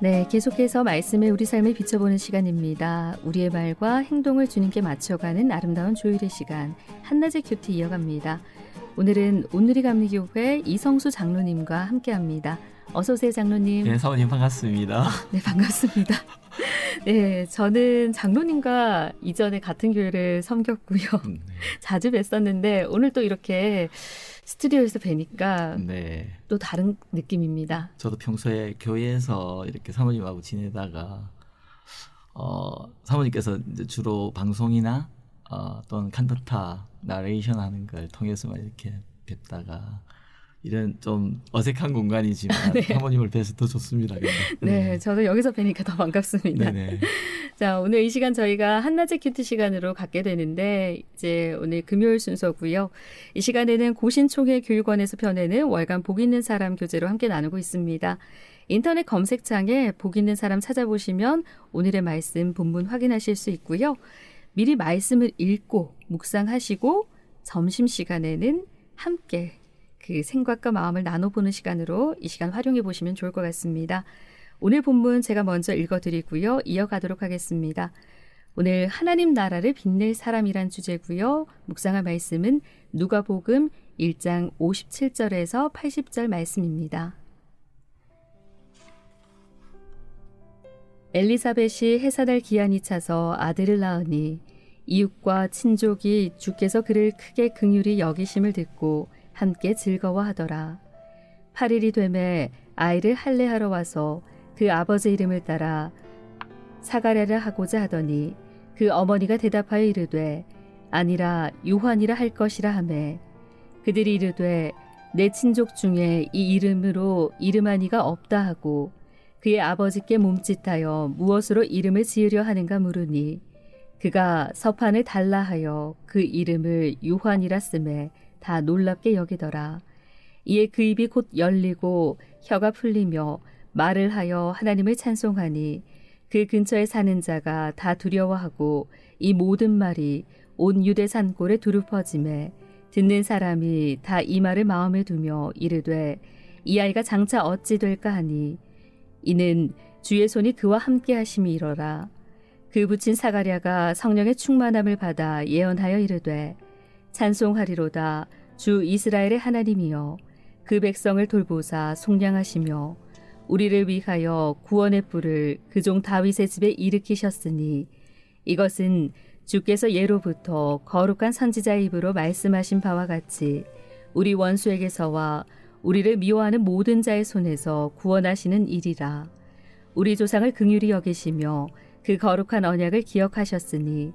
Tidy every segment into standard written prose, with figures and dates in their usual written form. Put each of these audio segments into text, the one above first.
네, 계속해서 말씀에 우리 삶을 비춰보는 시간입니다. 우리의 말과 행동을 주님께 맞춰가는 아름다운 조율의 시간, 한낮의 큐티 이어갑니다. 오늘은 온누리 감리교회 이성수 장로님과 함께합니다. 어서 오세요, 장로님. 네, 사모님 반갑습니다. 네, 반갑습니다. 네, 저는 장로님과 이전에 같은 교회를 섬겼고요. 네. 자주 뵀었는데 오늘 또 이렇게 스튜디오에서 뵈니까 네. 또 다른 느낌입니다. 저도 평소에 교회에서 이렇게 사모님하고 지내다가 사모님께서 이제 주로 방송이나 또는 칸타타 나레이션 하는 걸 통해서만 이렇게 뵙다가 이런 좀 어색한 공간이지만 네. 사모님을 뵈서 더 좋습니다. 네, 저도 여기서 뵈니까 더 반갑습니다. 네네. 자, 오늘 이 시간 저희가 한낮의 큐티 시간으로 갖게 되는데 이제 오늘 금요일 순서고요. 이 시간에는 고신총회 교육원에서 펴내는 월간 복 있는 사람 교재로 함께 나누고 있습니다. 인터넷 검색창에 복 있는 사람 찾아보시면 오늘의 말씀 본문 확인하실 수 있고요. 미리 말씀을 읽고 묵상하시고 점심시간에는 함께 그 생각과 마음을 나눠보는 시간으로 이 시간 활용해 보시면 좋을 것 같습니다. 오늘 본문 제가 먼저 읽어드리고요. 이어가도록 하겠습니다. 오늘 하나님 나라를 빛낼 사람이란 주제고요. 묵상할 말씀은 누가복음 1장 57절에서 80절 말씀입니다. 엘리사벳이 해산할 기한이 차서 아들을 낳으니 이웃과 친족이 주께서 그를 크게 긍휼히 여기심을 듣고 함께 즐거워하더라. 8일이 되매 아이를 할례하러 와서 그 아버지 이름을 따라 사가랴를 하고자 하더니 그 어머니가 대답하여 이르되 아니라 요한이라 할 것이라 하매 그들이 이르되 내 친족 중에 이 이름으로 이름한 이가 없다 하고 그의 아버지께 몸짓하여 무엇으로 이름을 지으려 하는가 물으니 그가 서판을 달라 하여 그 이름을 요한이라 쓰매 다 놀랍게 여기더라. 이에 그 입이 곧 열리고 혀가 풀리며 말을 하여 하나님을 찬송하니 그 근처에 사는 자가 다 두려워하고 이 모든 말이 온 유대 산골에 두루 퍼지매 듣는 사람이 다 이 말을 마음에 두며 이르되 이 아이가 장차 어찌 될까 하니 이는 주의 손이 그와 함께 하심이 이러라. 그 붙인 사가랴가 성령의 충만함을 받아 예언하여 이르되 찬송하리로다 주 이스라엘의 하나님이여 그 백성을 돌보사 속량하시며 우리를 위하여 구원의 뿔을 그 종 다윗의 집에 일으키셨으니 이것은 주께서 예로부터 거룩한 선지자의 입으로 말씀하신 바와 같이 우리 원수에게서와 우리를 미워하는 모든 자의 손에서 구원하시는 일이라. 우리 조상을 긍휼히 여기시며 그 거룩한 언약을 기억하셨으니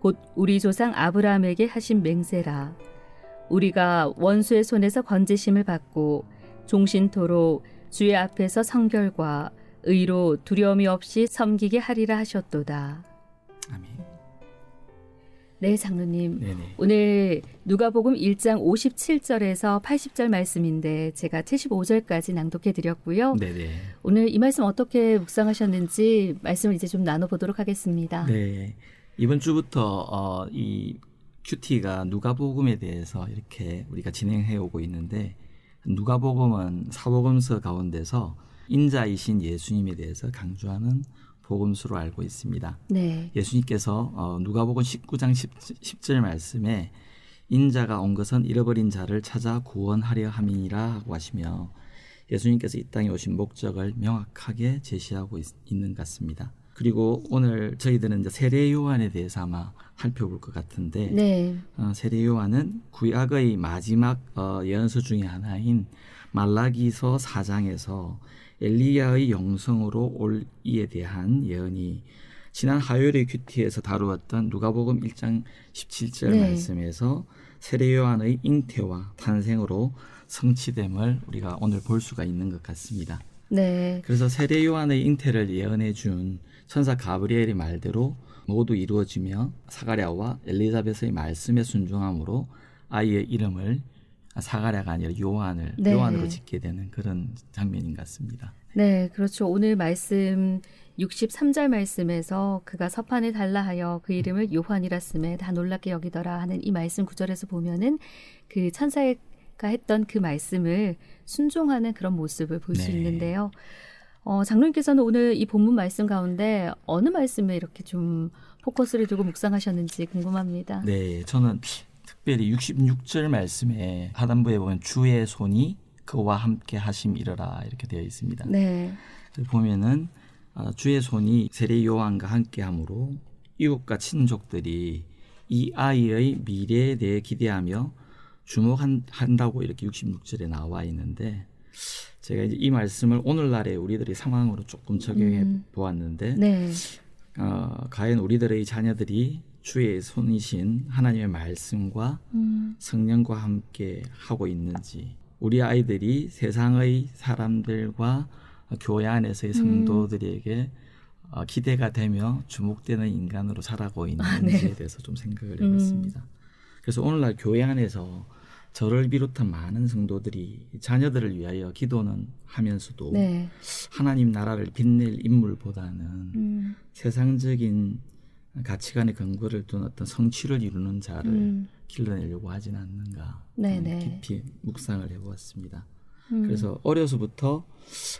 곧 우리 조상 아브라함에게 하신 맹세라. 우리가 원수의 손에서 건지심을 받고 종신토록 주의 앞에서 성결과 의로 두려움이 없이 섬기게 하리라 하셨도다. 아멘. 네, 장로님. 네네. 오늘 누가복음 1장 57절에서 80절 말씀인데 제가 75절까지 낭독해 드렸고요. 네네. 오늘 이 말씀 어떻게 묵상하셨는지 말씀을 이제 좀 나눠보도록 하겠습니다. 네. 이번 주부터 이 큐티가 누가복음에 대해서 이렇게 우리가 진행해 오고 있는데 누가복음은 사복음서 가운데서 인자이신 예수님에 대해서 강조하는 복음서로 알고 있습니다. 네. 예수님께서 누가복음 19장 10절 말씀에 인자가 온 것은 잃어버린 자를 찾아 구원하려 함이니라 하고 하시며 예수님께서 이 땅에 오신 목적을 명확하게 제시하고 있는 것 같습니다. 그리고 오늘 저희들은 이제 세례 요한에 대해서 아마 살펴볼 것 같은데 네. 세례 요한은 구약의 마지막 예언서 중에 하나인 말라기서 4장에서 엘리야의 영성으로 올 이에 대한 예언이 지난 화요일의 큐티에서 다루었던 누가복음 1장 17절 네. 말씀에서 세례 요한의 잉태와 탄생으로 성취됨을 우리가 오늘 볼 수가 있는 것 같습니다. 네. 그래서 세례 요한의 잉태를 예언해 준 천사 가브리엘의 말대로 모두 이루어지며 사가랴와 엘리사벳의 말씀에 순종함으로 아이의 이름을 사가랴가 아니라 네. 요한으로 짓게 되는 그런 장면인 것 같습니다. 네, 그렇죠. 오늘 말씀 63절 말씀에서 그가 서판을 달라 하여 그 이름을 요한이라 쓰매 다 놀랍게 여기더라 하는 이 말씀 구절에서 보면은 그 천사가 했던 그 말씀을 순종하는 그런 모습을 볼 수 네. 있는데요. 장로님께서는 오늘 이 본문 말씀 가운데 어느 말씀에 이렇게 좀 포커스를 두고 묵상하셨는지 궁금합니다. 네, 저는 특별히 66절 말씀에 하단부에 보면 주의 손이 그와 함께 하심이러라 이렇게 되어 있습니다. 네. 보면은 주의 손이 세례 요한과 함께함으로 이웃과 친족들이 이 아이의 미래에 대해 기대하며 주목한다고 이렇게 66절에 나와 있는데 제가 이제 이 말씀을 오늘날의 우리들의 상황으로 조금 적용해 보았는데 네. 과연 우리들의 자녀들이 주의 손이신 하나님의 말씀과 성령과 함께 하고 있는지, 우리 아이들이 세상의 사람들과 교회 안에서의 성도들에게 기대가 되며 주목되는 인간으로 살아가고 있는지에 네. 대해서 좀 생각을 해봤습니다. 그래서 오늘날 교회 안에서 저를 비롯한 많은 성도들이 자녀들을 위하여 기도는 하면서도 네. 하나님 나라를 빛낼 인물보다는 세상적인 가치관의 근거를 둔 어떤 성취를 이루는 자를 길러내려고 하진 않는가 깊이 묵상을 해보았습니다. 그래서 어려서부터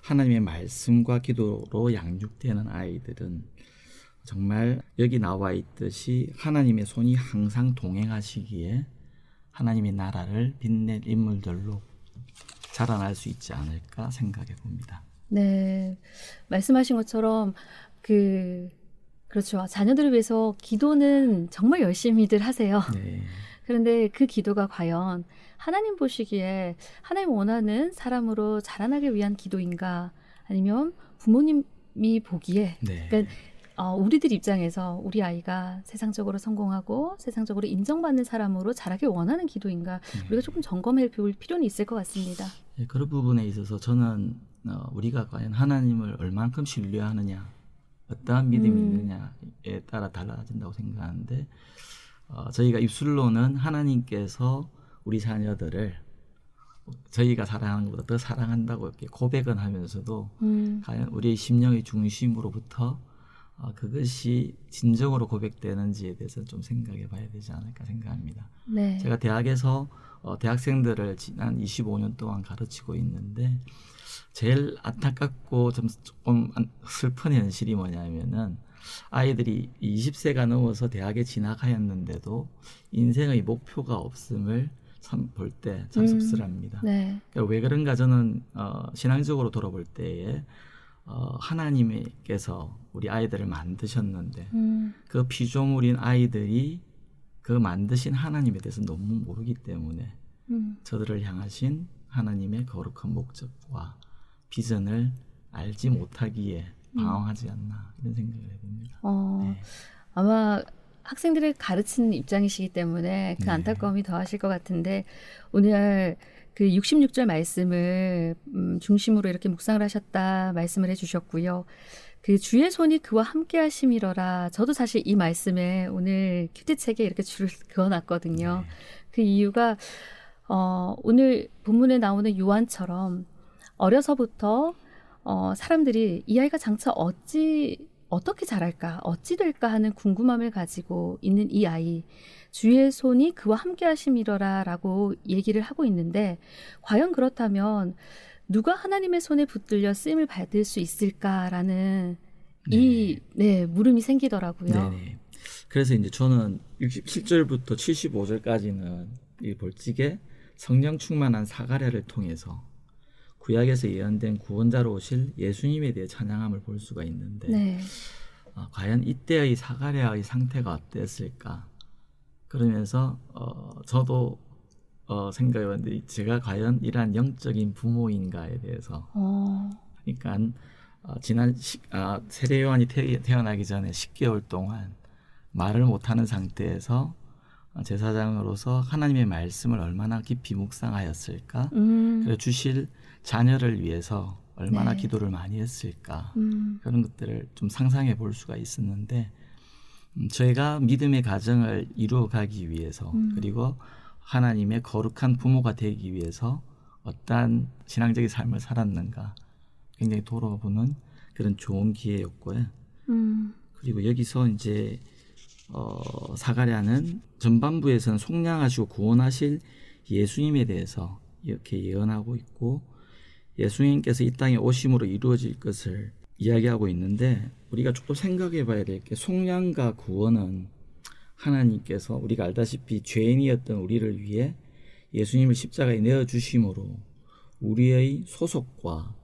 하나님의 말씀과 기도로 양육되는 아이들은 정말 여기 나와 있듯이 하나님의 손이 항상 동행하시기에 하나님의 나라를 빛낼 인물들로 자라날 수 있지 않을까 생각해 봅니다. 네, 말씀하신 것처럼 그렇죠. 자녀들을 위해서 기도는 정말 열심히들 하세요. 네. 그런데 그 기도가 과연 하나님 보시기에 하나님 원하는 사람으로 자라나기 위한 기도인가, 아니면 부모님이 보기에 네. 그러니까 우리들 입장에서 우리 아이가 세상적으로 성공하고 세상적으로 인정받는 사람으로 자라길 원하는 기도인가, 우리가 조금 점검해 볼 필요는 있을 것 같습니다. 네, 그런 부분에 있어서 저는 우리가 과연 하나님을 얼만큼 신뢰하느냐, 어떠한 믿음이 있느냐에 따라 달라진다고 생각하는데 저희가 입술로는 하나님께서 우리 자녀들을 저희가 사랑하는 것보다 더 사랑한다고 이렇게 고백은 하면서도 과연 우리의 심령의 중심으로부터 그것이 진정으로 고백되는지에 대해서 좀 생각해 봐야 되지 않을까 생각합니다. 네. 제가 대학에서 대학생들을 지난 25년 동안 가르치고 있는데 제일 안타깝고 조금 슬픈 현실이 뭐냐면은 아이들이 20세가 넘어서 대학에 진학하였는데도 인생의 목표가 없음을 볼 때 참 씁쓸합니다. 네. 그러니까 왜 그런가 저는 신앙적으로 돌아볼 때에 하나님께서 우리 아이들을 만드셨는데 그 피조물인 아이들이 그 만드신 하나님에 대해서 너무 모르기 때문에 저들을 향하신 하나님의 거룩한 목적과 비전을 알지 못하기에 방황하지 않나 이런 생각을 해봅니다. 네. 아마 학생들을 가르치는 입장이시기 때문에 그 안타까움이 더하실 것 같은데, 오늘 그 66절 말씀을 중심으로 이렇게 묵상을 하셨다 말씀을 해주셨고요. 그 주의 손이 그와 함께 하심이러라. 저도 사실 이 말씀에 오늘 큐티책에 이렇게 줄을 그어놨거든요. 그 이유가 오늘 본문에 나오는 요한처럼 어려서부터 사람들이 이 아이가 장차 어떻게 자랄까, 어찌 될까 하는 궁금함을 가지고 있는 이 아이, 주의 손이 그와 함께 하심이러라 라고 얘기를 하고 있는데, 과연 그렇다면 누가 하나님의 손에 붙들려 쓰임을 받을 수 있을까라는 물음이 생기더라고요. 네. 그래서 이제 저는 67절부터 75절까지는 이 볼지게 성령 충만한 사가랴를 통해서 구약에서 예언된 구원자로 오실 예수님에 대해 찬양함을 볼 수가 있는데 과연 이때의 사가랴의 상태가 어땠을까? 그러면서 저도 생각해봤는데 제가 과연 이러한 영적인 부모인가에 대해서 그러니까 지난 세례 요한이 태어나기 전에 10개월 동안 말을 못하는 상태에서 제사장으로서 하나님의 말씀을 얼마나 깊이 묵상하였을까? 그리고 주실 자녀를 위해서 얼마나 기도를 많이 했을까? 그런 것들을 좀 상상해 볼 수가 있었는데 저희가 믿음의 가정을 이루어가기 위해서 그리고 하나님의 거룩한 부모가 되기 위해서 어떠한 신앙적인 삶을 살았는가 굉장히 돌아보는 그런 좋은 기회였고요. 그리고 여기서 이제 사가랴는 전반부에서는 속량하시고 구원하실 예수님에 대해서 이렇게 예언하고 있고 예수님께서 이 땅에 오심으로 이루어질 것을 이야기하고 있는데 우리가 조금 생각해 봐야 될 게 속량과 구원은 하나님께서 우리가 알다시피 죄인이었던 우리를 위해 예수님을 십자가에 내어주심으로 우리의 소속과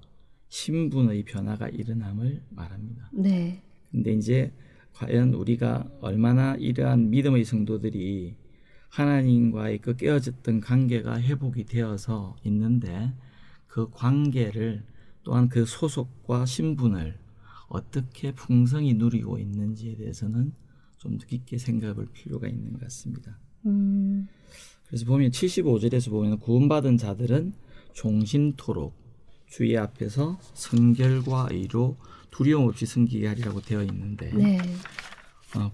신분의 변화가 일어남을 말합니다. 네. 근데 이제 과연 우리가 얼마나 이러한 믿음의 성도들이 하나님과의 그 깨어졌던 관계가 회복이 되어서 있는데 그 관계를 또한 그 소속과 신분을 어떻게 풍성히 누리고 있는지에 대해서는 좀 더 깊게 생각해 볼 필요가 있는 것 같습니다. 그래서 보면 75절에서 보면 구원받은 자들은 종신토록 주의 앞에서 성결과 의로 두려움 없이 섬기게 하리라고 되어 있는데 네.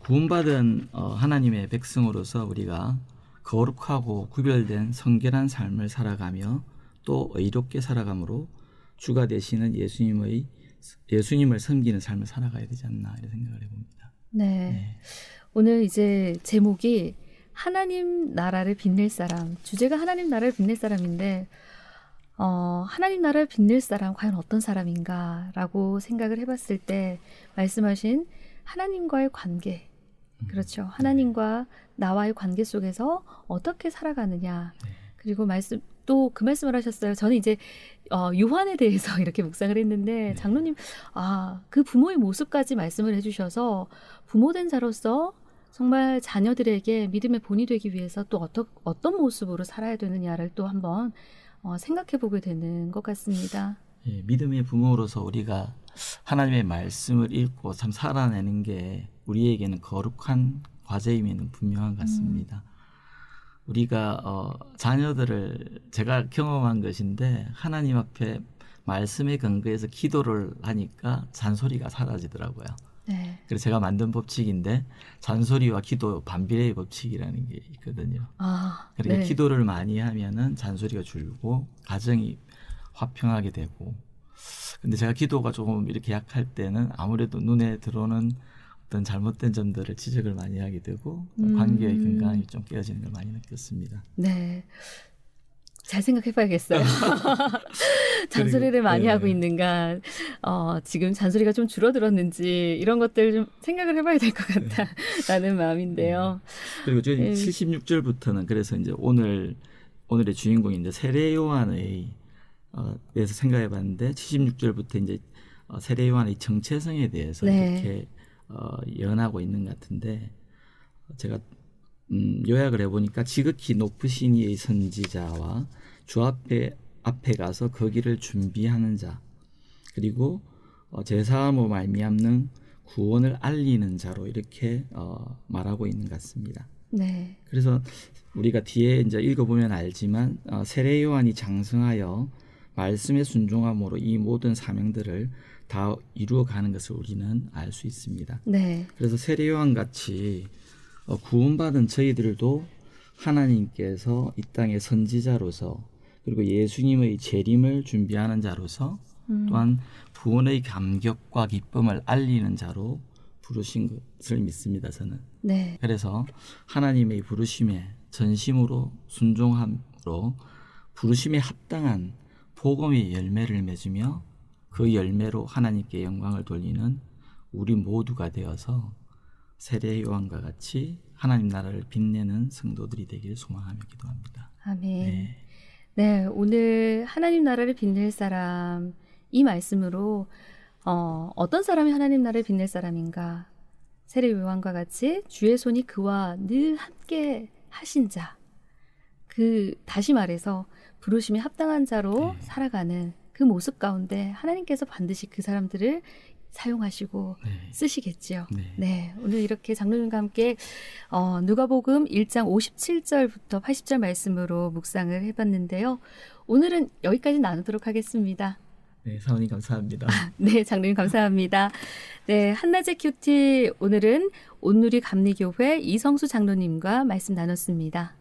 구원받은 하나님의 백성으로서 우리가 거룩하고 구별된 성결한 삶을 살아가며 또 의롭게 살아감으로 주가 되시는 예수님을 섬기는 삶을 살아가야 되지 않나 이런 생각을 해봅니다. 네. 네. 오늘 이제 제목이 하나님 나라를 빛낼 사람, 주제가 하나님 나라를 빛낼 사람인데 하나님 나라를 빛낼 사람 과연 어떤 사람인가라고 생각을 해봤을 때 말씀하신 하나님과의 관계, 그렇죠. 하나님과 나와의 관계 속에서 어떻게 살아가느냐. 그리고 또 그 말씀을 하셨어요. 저는 이제 요한에 대해서 이렇게 묵상을 했는데 장로님 그 부모의 모습까지 말씀을 해주셔서 부모된 자로서 정말 자녀들에게 믿음의 본이 되기 위해서 또 어떤 모습으로 살아야 되느냐를 또 한번 생각해 보게 되는 것 같습니다. 예, 믿음의 부모로서 우리가 하나님의 말씀을 읽고 참 살아내는 게 우리에게는 거룩한 과제임에는 분명한 것 같습니다. 우리가 자녀들을 제가 경험한 것인데 하나님 앞에 말씀에 근거해서 기도를 하니까 잔소리가 사라지더라고요. 네. 그래서 제가 만든 법칙인데 잔소리와 기도 반비례의 법칙이라는 게 있거든요. 그러니까 네. 기도를 많이 하면은 잔소리가 줄고 가정이 화평하게 되고. 근데 제가 기도가 조금 이렇게 약할 때는 아무래도 눈에 들어오는 어떤 잘못된 점들을 지적을 많이 하게 되고 관계의 건강이 좀 깨어지는 걸 많이 느꼈습니다. 네. 잘 생각해봐야겠어요. 잔소리를 그리고, 많이 네. 하고 있는가, 지금 잔소리가 좀 줄어들었는지 이런 것들 좀 생각을 해봐야 될 것 같다라는 마음인데요. 그리고 저희 76절부터는 그래서 이제 오늘의 주인공이 이제 세례 요한의 대해서 생각해봤는데 76절부터 이제 세례 요한의 정체성에 대해서 네. 이렇게 예언하고 있는 것 같은데 제가 요약을 해보니까 지극히 높으신 이의 선지자와 주 앞에 가서 거기를 준비하는 자 그리고 제사함으로 말미암는 구원을 알리는 자로 이렇게 말하고 있는 것 같습니다. 네. 그래서 우리가 뒤에 이제 읽어보면 알지만 세례 요한이 장성하여 말씀에 순종함으로 이 모든 사명들을 다 이루어가는 것을 우리는 알 수 있습니다. 네. 그래서 세례 요한 같이 구원받은 저희들도 하나님께서 이 땅의 선지자로서 그리고 예수님의 재림을 준비하는 자로서 또한 구원의 감격과 기쁨을 알리는 자로 부르신 것을 믿습니다. 저는. 네. 그래서 하나님의 부르심에 전심으로 순종함으로 부르심에 합당한 복음의 열매를 맺으며 그 열매로 하나님께 영광을 돌리는 우리 모두가 되어서 세례 요한과 같이 하나님 나라를 빛내는 성도들이 되기를 소망하며 기도합니다. 아멘. 네. 네, 오늘 하나님 나라를 빛낼 사람 이 말씀으로 어떤 사람이 하나님 나라를 빛낼 사람인가? 세례 요한과 같이 주의 손이 그와 늘 함께 하신 자. 다시 말해서 부르심에 합당한 자로 살아가는 그 모습 가운데 하나님께서 반드시 그 사람들을 사용하시고 쓰시겠지요. 네, 오늘 이렇게 장로님과 함께 누가복음 1장 57절부터 80절 말씀으로 묵상을 해봤는데요. 오늘은 여기까지 나누도록 하겠습니다. 네, 사모님 감사합니다. 네, 장로님 감사합니다. 네, 한낮의 큐티 오늘은 온누리 감리교회 이성수 장로님과 말씀 나눴습니다.